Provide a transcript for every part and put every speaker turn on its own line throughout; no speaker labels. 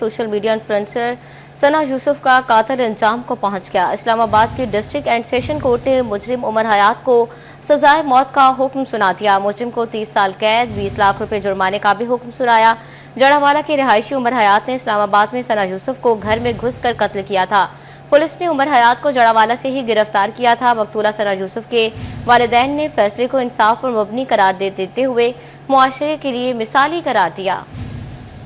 Social media influencer सना यूसुफ का कातिल अंजाम को पहुंच गया। इस्लामाबाद की डिस्ट्रिक्ट एंड सेशन कोर्ट ने मुजरिम उमर हयात को सजाए मौत का हुक्म सुना दिया। मुजरिम को 30 साल कैद, 20 लाख रुपए जुर्माने का भी हुक्म सुनाया। जड़ावाला के रिहायशी उमर हयात ने इस्लामाबाद में सना यूसुफ को घर में घुसकर कत्ल किया था। पुलिस ने उमर हयात को जड़ावाला से ही गिरफ्तार किया था। मकतूला सना यूसुफ के वालिदैन ने फैसले को इंसाफ पर मबनी करार देते हुए मुआशरे के लिए मिसाली करार दिया।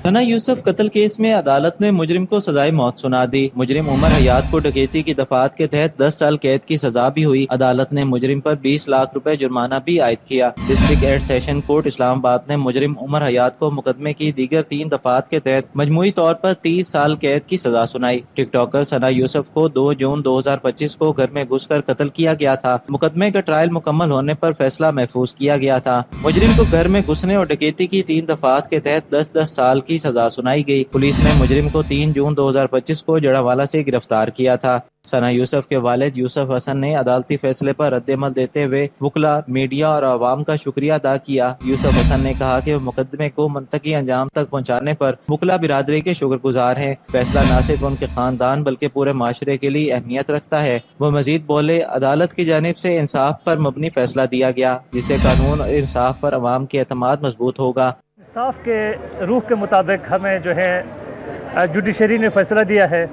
सना यूसुफ कत्ल केस में अदालत ने मुजरिम को सजाए मौत सुना दी। मुजरिम उमर हयात को डकैती की दफात के तहत 10 साल कैद की सजा भी हुई। अदालत ने मुजरिम पर 20 लाख रुपए जुर्माना भी आयद किया। District and session court Islamabad ने मुजरिम उमर हयात को मुकदमे की दीगर 3 दफात के तहत मजमूई तौर पर 30 साल कैद की सजा सुनाई। टिकटॉकर सना यूसुफ को 2 जून 2025 को घर में घुसकर कत्ल किया गया था। मुकदमे का ट्रायल मुकम्मल होने पर फैसला महफूज किया गया था। मुजरिम को घर में घुसने और डकैती की 3 दफात के तहत 10-10 साल की सजा सुनाई गई। पुलिस ने मुजरिम को 3 जून 2025 को जड़ावाला से गिरफ्तार किया था। सना यूसुफ के वालिद यूसुफ हसन ने अदालती फैसले पर रद्द-ए-अमल देते हुए वकला, मीडिया और आवाम का शुक्रिया अदा किया। यूसुफ हसन ने कहा कि वो मुकदमे को मुंतकी अंजाम तक पहुंचाने पर वकला बिरादरी के शुक्रगुजार हैं। फैसला न सिर्फ उनके खानदान बल्कि पूरे माशरे के लिए अहमियत रखता है। वो मजीद बोले, अदालत की जानिब से इंसाफ पर मबनी फैसला दिया गया, जिससे कानून और इंसाफ पर अवाम के एतमाद मजबूत होगा।
इंसाफ के रूह के मुताबिक हमें जो है जुडिशरी ने फैसला दिया है,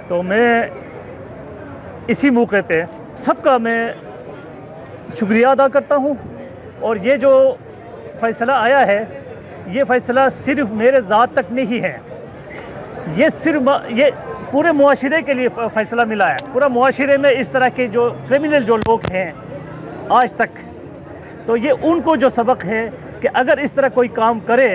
तो मैं इसी मौके पे सबका मैं शुक्रिया अदा करता हूँ। और ये जो फैसला आया है, ये फैसला सिर्फ मेरे ज़ात तक नहीं है, ये पूरे मुआशरे के लिए फैसला मिला है। पूरा मुआशरे में इस तरह के जो क्रिमिनल जो लोग हैं आज तक, तो ये उनको जो सबक है कि अगर इस तरह कोई काम करे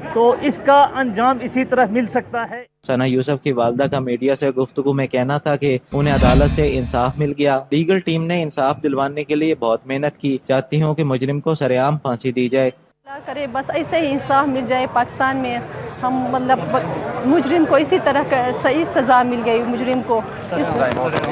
तो इसका अंजाम इसी तरह मिल सकता है।
सना यूसुफ की वालदा का मीडिया से गुफ्तगू में कहना था कि उन्हें अदालत से इंसाफ मिल गया। लीगल टीम ने इंसाफ दिलवाने के लिए बहुत मेहनत की। चाहती हूँ कि मुजरिम को सरेआम फांसी दी जाए।
करे बस ऐसे ही इंसाफ मिल जाए पाकिस्तान में। हम मतलब मुजरिम को इसी तरह का सही सजा मिल गई, मुजरिम को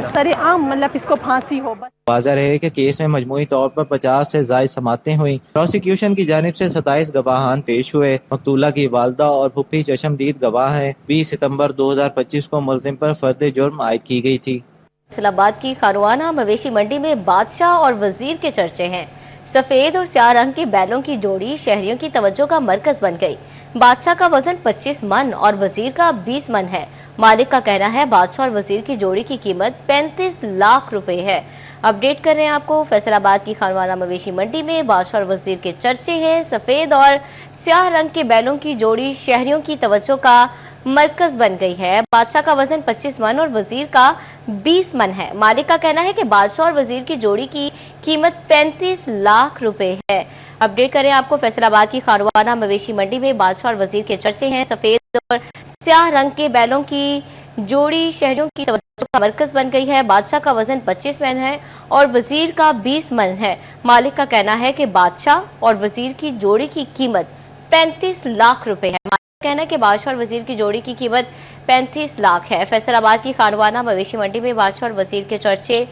सरेआम मतलब इसको फांसी हो। बस
वाज़ह है कि केस में मजमूई तौर पर 50 से ज़ायद समातें हुई। प्रोसिक्यूशन की जानिब से 27 गवाहान पेश हुए। मकतूला की वालदा और फुफी चशमदीद गवाह हैं। 20 सितंबर 2025 को मुलजिम पर फर्द जुर्म आयद की गई थी।
इस्लामाबाद की खानवाना मवेशी मंडी में बादशाह और वजीर के चर्चे हैं। सफेद और स्याह रंग की बैलों की जोड़ी शहरियों की तवज्जो का मरकज बन गई। बादशाह का वजन 25 मन और वजीर का 20 मन है। मालिक का कहना है बादशाह और वजीर की जोड़ी की कीमत 35 लाख रुपए है। अपडेट कर रहे हैं आपको, फैसलाबाद की खानवाना मवेशी मंडी में बादशाह और वजीर के चर्चे हैं। सफेद और स्याह रंग के बैलों की जोड़ी शहरियों की तवज्जो का मरकज बन गई है। बादशाह का वजन 25 मन और वजीर का 20 मन है। मालिक का कहना है कि बादशाह और वजीर की जोड़ी की कीमत 35 लाख रुपए है। अपडेट करें आपको, फैसलाबाद की खानवाना मवेशी मंडी में बादशाह और वजीर के चर्चे हैं। सफेद और स्याह रंग के बैलों की जोड़ी शहरियों की तवज्जो का मरकज बन गई है। बादशाह का वजन 25 मन है और वजीर का 20 मन है। मालिक का कहना है कि बादशाह और वजीर की जोड़ी की कीमत 35 लाख रुपए है। कहना है कि बादशाह और वजीर की जोड़ी की कीमत 35 लाख है। फैसलाबाद की खानवाना मवेशी मंडी में बादशाह और वजीर के चर्चे।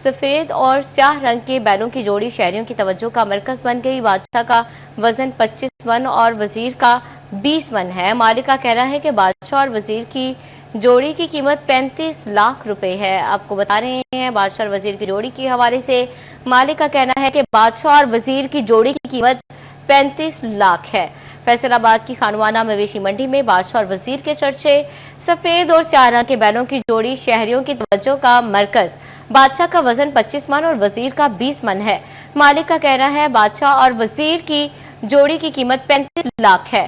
सफेद और स्याह रंग के बैलों की जोड़ी शहरियों की तवज्जो का मरकज बन गई। बादशाह का वजन 25 मन और वजीर का 20 मन है। मालिक का कहना है कि बादशाह और वजीर की जोड़ी की कीमत 35 लाख रुपए है। आपको बता रहे हैं बादशाह और वजीर की जोड़ी के हवाले से मालिक का कहना है कि बादशाह और वजीर की जोड़ी की कीमत 35 लाख है। फैसलाबाद की खानवाना मवेशी मंडी में बादशाह और वजीर के चर्चे। सफेद और स्याह रंग के बैलों की जोड़ी शहरियों की तवज्जो का मरकज। बादशाह का वजन 25 मन और वजीर का 20 मन है। मालिक का कहना है बादशाह और वजीर की जोड़ी की कीमत 35 लाख है।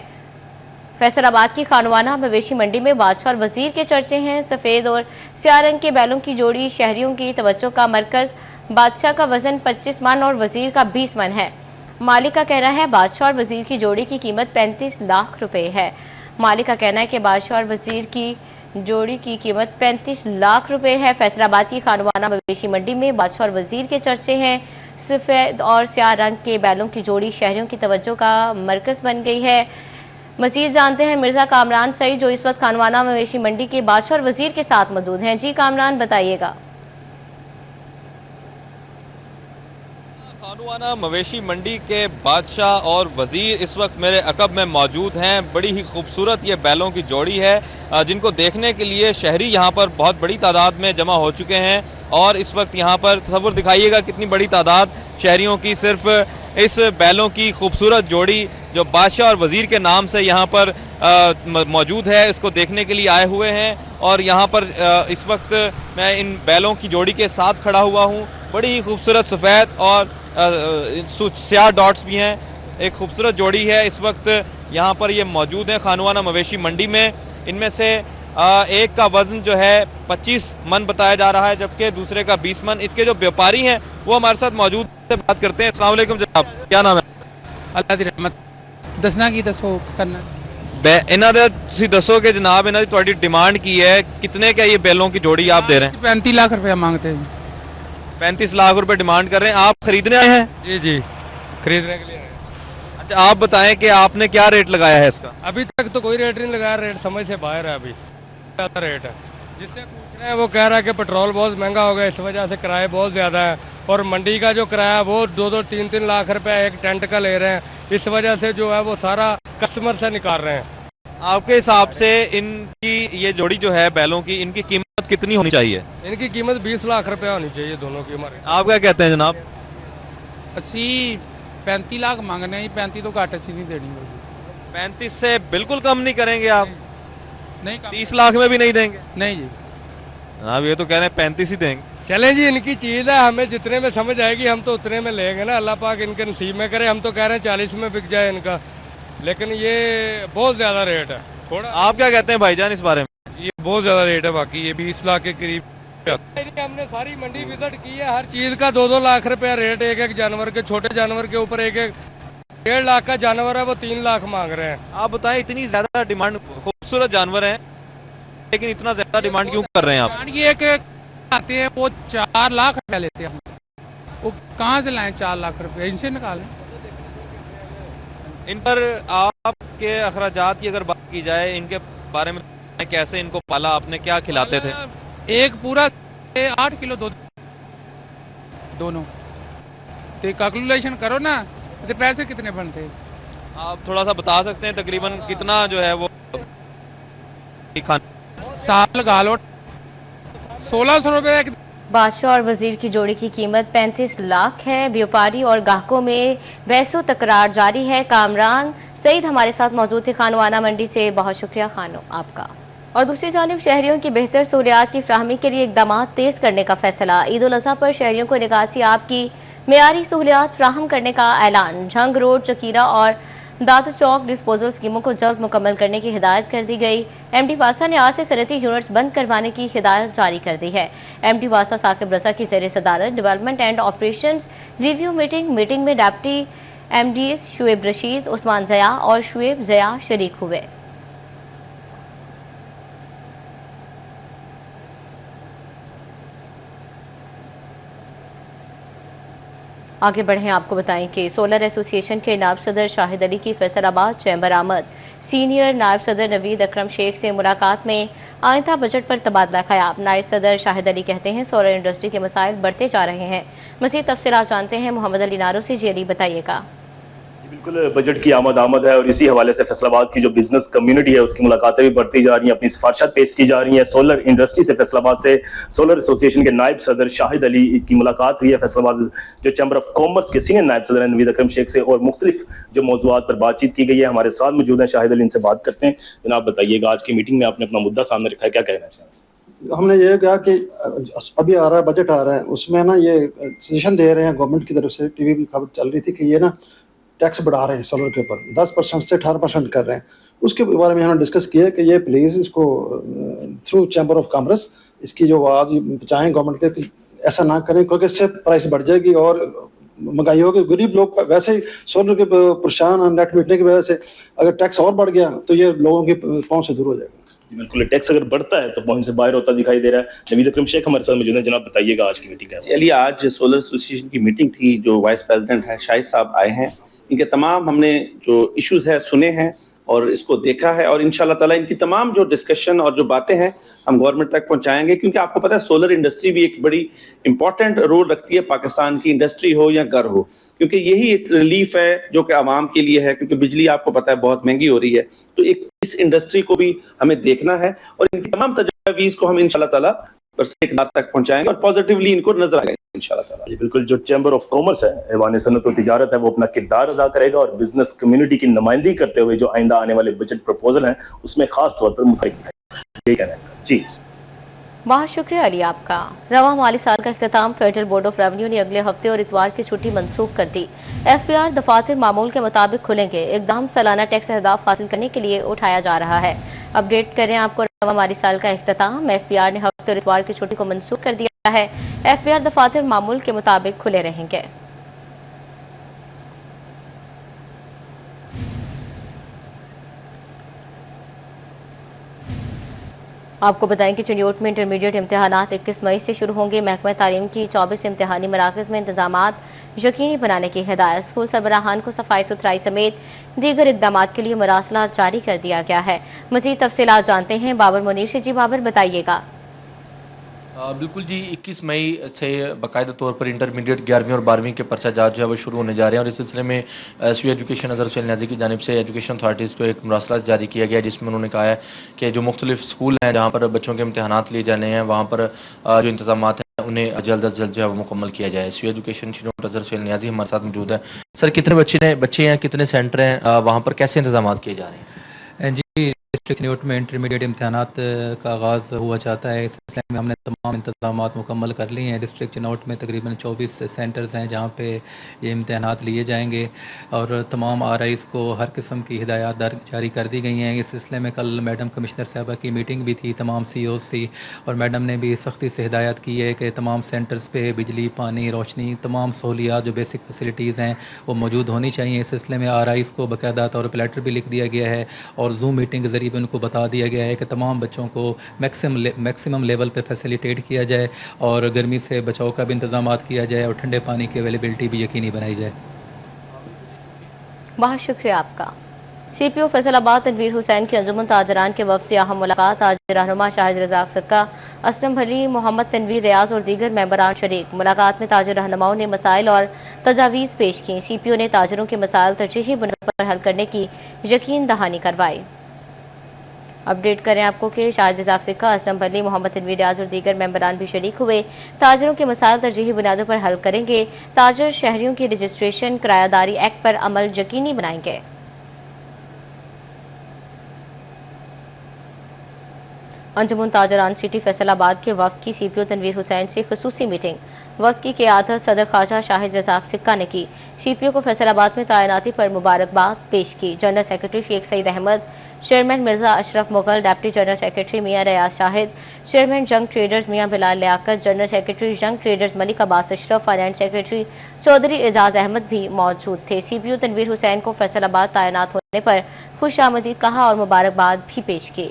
फैसलाबाद की खानवाना मवेशी मंडी में बादशाह और वजीर के चर्चे हैं। सफेद और स्याह रंग के बैलों की जोड़ी शहरियों की तवज्जो का मरकज। बादशाह का वजन 25 मन और वजीर का 20 मन है। मालिक का कहना है बादशाह और वजीर की जोड़ी की कीमत 35 लाख रुपए है। मालिक का कहना है कि बादशाह और वजीर की जोड़ी की कीमत 35 लाख रुपए है। फैसलाबाद की खानवाना मवेशी मंडी में बादशाह और वजीर के चर्चे हैं। सफेद और स्याह रंग के बैलों की जोड़ी शहरियों की तवज्जो का मरकज बन गई है। मजीद जानते हैं मिर्जा कामरान सईद जो इस वक्त खानवाना मवेशी मंडी के बादशाह और वजीर के साथ मौजूद हैं। जी कामरान, बताइएगा।
खानुआना मवेशी मंडी के बादशाह और वजीर इस वक्त मेरे अकब में मौजूद हैं। बड़ी ही खूबसूरत ये बैलों की जोड़ी है जिनको देखने के लिए शहरी यहाँ पर बहुत बड़ी तादाद में जमा हो चुके हैं और इस वक्त यहाँ पर तस्वीर दिखाइएगा कितनी बड़ी तादाद शहरियों की सिर्फ इस बैलों की खूबसूरत जोड़ी जो बादशाह और वजीर के नाम से यहाँ पर मौजूद है इसको देखने के लिए आए हुए हैं। और यहाँ पर इस वक्त मैं इन बैलों की जोड़ी के साथ खड़ा हुआ हूँ। बड़ी ही खूबसूरत सफ़ेद और स्याह डॉट्स भी हैं। एक खूबसूरत जोड़ी है इस वक्त यहाँ पर ये मौजूद है खानुआना मवेशी मंडी में। इनमें से एक का वजन जो है 25 मन बताया जा रहा है जबकि दूसरे का 20 मन। इसके जो व्यापारी हैं वो हमारे साथ मौजूद है, बात करते हैं। अस्सलाम वालेकुम जनाब, क्या नाम है?
अल्लाह दी रहमत दसना की दसो करना
इन्हों ने तुसी दसो कि जनाब इन्हों की थोड़ी डिमांड की है कितने का ये बैलों की जोड़ी आप दे रहे हैं?
35 लाख रुपया मांगते हैं।
35 लाख रुपए डिमांड कर रहे हैं। आप खरीदने आए हैं?
जी जी खरीदने के लिए आए।
अच्छा आप बताएं कि आपने क्या रेट लगाया है इसका?
अभी तक तो कोई रेट नहीं लगाया, रेट समझ से बाहर है। अभी ज्यादा रेट है, जिससे पूछ रहे हैं वो कह रहा है कि पेट्रोल बहुत महंगा हो गया, इस वजह से किराए बहुत ज्यादा है और मंडी का जो किराया वो 2-3 लाख रुपए एक टेंट का ले रहे हैं। इस वजह से जो है वो सारा कस्टमर से निकाल रहे हैं।
आपके हिसाब से इनकी ये जोड़ी जो है बैलों की इनकी कीमत कितनी होनी चाहिए?
इनकी कीमत 20 लाख रुपया होनी चाहिए दोनों की हमारे।
आप क्या कहते हैं जनाब?
35 लाख मांगने हैं, 35 तो घाटे से नहीं देनी होगी।
35 से बिल्कुल कम नहीं करेंगे आप?
नहीं
30 लाख में भी नहीं देंगे?
नहीं जी।
आप ये तो कह रहे हैं 35 ही देंगे।
चलें जी, इनकी चीज है, हमें जितने में समझ आएगी हम तो उतने में लेंगे ना। अल्लाह पाक इनके नसीब में करे। हम तो कह रहे हैं 40 में बिक जाए इनका, लेकिन ये बहुत ज्यादा रेट है। थोड़ा
आप क्या कहते हैं भाईजान इस बारे में?
ये बहुत ज्यादा रेट है, बाकी ये 20 लाख के करीब। हमने सारी मंडी विजिट की है, हर चीज का 2-2 लाख रुपया रेट। एक जानवर के, छोटे जानवर के ऊपर 1.5 लाख का जानवर है वो 3 लाख मांग रहे हैं।
आप बताएं इतनी ज्यादा डिमांड, खूबसूरत जानवर है लेकिन इतना ज्यादा डिमांड क्यों कर रहे हैं आप?
ये एक आते हैं वो 4 लाख रुपया लेते हैं, वो कहाँ से लाएं 4 लाख रुपया? इनसे निकालें।
इन पर आपके अखराजात की अगर बात की जाए, इनके बारे में कैसे इनको पाला, आपने क्या खिलाते थे?
एक पूरा 8 किलो दूध दोनों, तो कैलकुलेशन करो ना, तो पैसे कितने बनते हैं?
आप थोड़ा सा बता सकते हैं तकरीबन कितना जो है वो
साल लगा लो 1600 रुपये।
बादशाह और वजीर की जोड़ी की कीमत 35 लाख है। व्यापारी और ग्राहकों में बहसो तकरार जारी है। कामरान सईद हमारे साथ मौजूद थे खानुआना मंडी से, बहुत शुक्रिया खानो आपका। और दूसरी जानिब शहरियों की बेहतर सहूलियात की फ्राहमी के लिए इकदाम तेज करने का फैसला। ईद उल अजहा पर शहरियों को निकासी आप की मेयारी सहूलियात फ्राहम करने का ऐलान। झंग रोड, चकीरा और दादर चौक डिस्पोजल स्कीमों को जल्द मुकम्मल करने की हिदायत कर दी गई। एमडी वासा ने आज से सनती यूनिट्स बंद करवाने की हिदायत जारी कर दी है। एमडी वासा साकिब रजा की ज़ेर सदारत development and operations review meeting में डिप्टी एमडीएस शुएब रशीद, उस्मान जया और शुएब जया शरीक हुए। आगे बढ़ें, आपको बताएं कि सोलर एसोसिएशन के नायब सदर शाहिद अली की फैसलाबाद चैम्बर आमद। सीनियर नायब सदर नवीद अकरम शेख से मुलाकात में आइंदा बजट पर तबादला ख्याल। नायब सदर शाहिद अली कहते हैं सोलर इंडस्ट्री के मसाइल बढ़ते जा रहे हैं। मज़ीद तफसीलात जानते हैं मोहम्मद अली नारो से। जी अली बताइएगा।
बिल्कुल, बजट की आमद है और इसी हवाले से फैसलाबाद की जो बिजनेस कम्युनिटी है उसकी मुलाकातें भी बढ़ती जा रही हैं, अपनी सिफारिशात पेश की जा रही हैं। सोलर इंडस्ट्री से फैसलाबाद से सोलर एसोसिएशन के नायब सदर शाहिद अली की मुलाकात हुई है। फैसलाबाद जो चैम्बर ऑफ कॉमर्स के सीनियर नायब सदर नवीद अकरम शेख से और मुख्तलिफ जो मौजूआत पर बातचीत की गई है। हमारे साथ मौजूद हैं शाहिद अली, इनसे बात करते हैं। जनाब बताइएगा, आज की मीटिंग में आपने अपना मुद्दा सामने रखा है, क्या कहना चाहिए?
हमने ये कहा कि अभी आ रहा है बजट आ रहा है, उसमें ना ये सजेशन दे रहे हैं गवर्नमेंट की तरफ से, टीवी की खबर चल रही थी कि ये ना टैक्स बढ़ा रहे हैं सोलर के ऊपर, 10% से 18% कर रहे हैं। उसके बारे में हमने डिस्कस किया कि ये प्लीज़ इसको थ्रू चैम्बर ऑफ कॉमर्स इसकी जो आवाज़ पहुँचाएँ गवर्नमेंट के कि ऐसा ना करें, क्योंकि इससे प्राइस बढ़ जाएगी और महंगाई होगी। गरीब लोग वैसे ही सोलर के परेशान नेट मिटने की वजह से, अगर टैक्स और बढ़ गया तो ये लोगों की पहुँच से दूर हो जाएगा।
बिल्कुल, टैक्स अगर बढ़ता है तो पहुंच से बाहर होता दिखाई दे रहा है। नवीद अकरम शेख हमारे साथ मौजूद हैं। जनाब बताइएगा, आज की मीटिंग है?
चलिए, आज सोलर एसोसिएशन की मीटिंग थी, जो वाइस प्रेसिडेंट है शाहिद साहब आए हैं। इनके तमाम हमने जो इश्यूज है सुने हैं اور اس کو دیکھا ہے، اور انشاءاللہ تعالیٰ ان کی تمام جو ڈسکشن اور جو باتیں ہیں ہم گورنمنٹ تک پہنچائیں گے، کیونکہ آپ کو پتہ ہے سولر انڈسٹری بھی ایک بڑی امپورٹنٹ رول رکھتی ہے، پاکستان کی انڈسٹری ہو یا گھر ہو، کیونکہ یہی ایک ریلیف ہے جو کہ عوام کے لیے ہے، کیونکہ بجلی آپ کو پتہ ہے بہت مہنگی ہو رہی ہے، تو ایک اس انڈسٹری کو بھی ہمیں دیکھنا ہے، اور ان کی تمام تجاویز کو ہم انشاءاللہ تعالیٰ ایک لاکھ تک پہنچائیں گے اور پازیٹیولی ان کو نظر آئے گا انشاءاللہ تعالیٰ۔
جی بالکل، جو چیمبر آف کامرس ہے، ایوان صنعت و تجارت ہے، وہ اپنا کردار ادا کرے گا اور بزنس کمیونٹی کی نمائندگی کرتے ہوئے جو آئندہ آنے والے بجٹ پروپوزل ہیں اس میں خاص طور پر متحرک ہے، یہ کہنا ہے جی۔
بہت شکریہ علی آپ کا۔ رواں مالی سال کا اختتام فیڈرل بورڈ آف ریونیو نے اگلے ہفتے اور اتوار کی چھٹی منسوخ کر دی۔ ایف پی آر دفاتر معمول کے مطابق کھلیں گے، اقدام سالانہ ٹیکس اہداف حاصل کرنے کے لیے اٹھایا جا رہا ہے۔ اپڈیٹ کریں آپ کو رواں مالی سال کا اختتام، ایف پی آر نے ہفتے اور اتوار کی چھٹی کو منسوخ کر دیا ہے۔ ایف پی آر دفاتر معمول کے مطابق کھلے رہیں گے۔ آپ کو بتائیں کہ چنیوٹ میں انٹرمیڈیٹ امتحانات 21 مئی سے شروع ہوں گے۔ محکمہ تعلیم کی 24 امتحانی مراکز میں انتظامات یقینی بنانے کی ہدایت۔ اسکول سربراہان کو صفائی ستھرائی سمیت دیگر اقدامات کے لیے مراسلات جاری کر دیا گیا ہے۔ مزید تفصیلات جانتے ہیں بابر منیر سے۔ جی بابر، بتائیے گا۔
بالکل جی، 21 مئی سے باقاعدہ طور پر انٹرمیڈیٹ 11ویں اور 12ویں کے پرچہ جات جو ہے وہ شروع ہونے جا رہے ہیں، اور اس سلسلے میں ایس وی ایجوکیشن اظہر حسین نیازی کی جانب سے ایجوکیشن اتھارٹیز کو ایک مراسلہ جاری کیا گیا، جس میں انہوں نے کہا ہے کہ جو مختلف اسکول ہیں جہاں پر بچوں کے امتحانات لیے جانے ہیں وہاں پر جو انتظامات ہیں انہیں جلد از جلد جو ہے وہ مکمل کیا جائے۔ ایس وی ایجوکیشن چنیوٹ اظہر حسین نیازی ہمارے ساتھ موجود ہیں۔ سر، کتنے بچے ہیں، کتنے سینٹر ہیں، وہاں پر کیسے انتظامات کیے جا رہے ہیں؟
جی، ڈسٹرکٹ چنیوٹ میں انٹرمیڈیٹ امتحانات کا آغاز ہوا چاہتا ہے، اس سلسلے میں ہم نے تمام انتظامات مکمل کر لی ہیں۔ ڈسٹرکٹ چنیوٹ میں تقریباً 24 سینٹرز ہیں جہاں پہ یہ امتحانات لیے جائیں گے، اور تمام آر آئیز کو ہر قسم کی ہدایات جاری کر دی گئی ہیں۔ اس سلسلے میں کل میڈم کمشنر صاحبہ کی میٹنگ بھی تھی، تمام سی اوز تھی، اور میڈم نے بھی سختی سے ہدایت کی ہے کہ تمام سینٹرز پہ بجلی، پانی، روشنی، تمام سہولیات جو بیسک فیسلٹیز ہیں وہ موجود ہونی چاہیے۔ اس سلسلے میں آر آئیز کو باقاعدہ طور پر لیٹر بھی لکھ دیا گیا ہے، اور زوم میٹنگ کے ذریعے ان کو بتا دیا گیا ہے کہ تمام بچوں کو میکسیمم لیول پہ فیسیلیٹیٹ کیا جائے، اور گرمی سے بچاؤ کا بھی انتظامات کیا جائے، اور ٹھنڈے پانی کی اویلیبلٹی بھی یقینی بنائی جائے۔
بہت شکریہ آپ کا۔ سی پی او فیصل آباد تنویر حسین کی انجمن تاجران کے وفد سے اہم ملاقات۔ تاجر رہنما شاہد رزاق صدقہ، اسلم بھلی، محمد تنویر ریاض اور دیگر ممبران شریک۔ ملاقات میں تاجر رہنماؤں نے مسائل اور تجاویز پیش کی۔ سی پی او نے تاجروں کے مسائل ترجیحی بنیاد پر حل کرنے کی یقین دہانی کروائی۔ اپڈیٹ کریں آپ کو کہ شاہد رزاق صدقہ، اسلم بھلی، محمد تنویر ریاض اور دیگر ممبران بھی شریک ہوئے۔ تاجروں کے مسائل ترجیحی بنیادوں پر حل کریں گے۔ تاجر شہریوں کی رجسٹریشن کرایہ داری ایکٹ پر عمل یقینی بنائیں گے۔ انجمن تاجران سٹی فیصل آباد کے وفد کی سی پی او تنویر حسین سے خصوصی میٹنگ۔ وفد کی قیادت صدر خواجہ شاہد رزاق صدقہ نے کی۔ سی پی او کو فیصل آباد میں تعیناتی پر مبارکباد پیش کی۔ جنرل سیکرٹری شیخ سعید احمد، چیئرمین مرزا اشرف مغل، ڈپٹی جنرل سیکرٹری میاں ریاض شاہد، چیئرمین جنگ ٹریڈرز میاں بلال لیاقت، جنرل سیکرٹری جنگ ٹریڈرز ملک عباس اشرف، فائنانس سیکرٹری چودھری اعجاز احمد بھی موجود تھے۔ سی پی او تنویر حسین کو فیصل آباد تعینات ہونے پر خوش آمدید کہا اور مبارکباد بھی پیش کی۔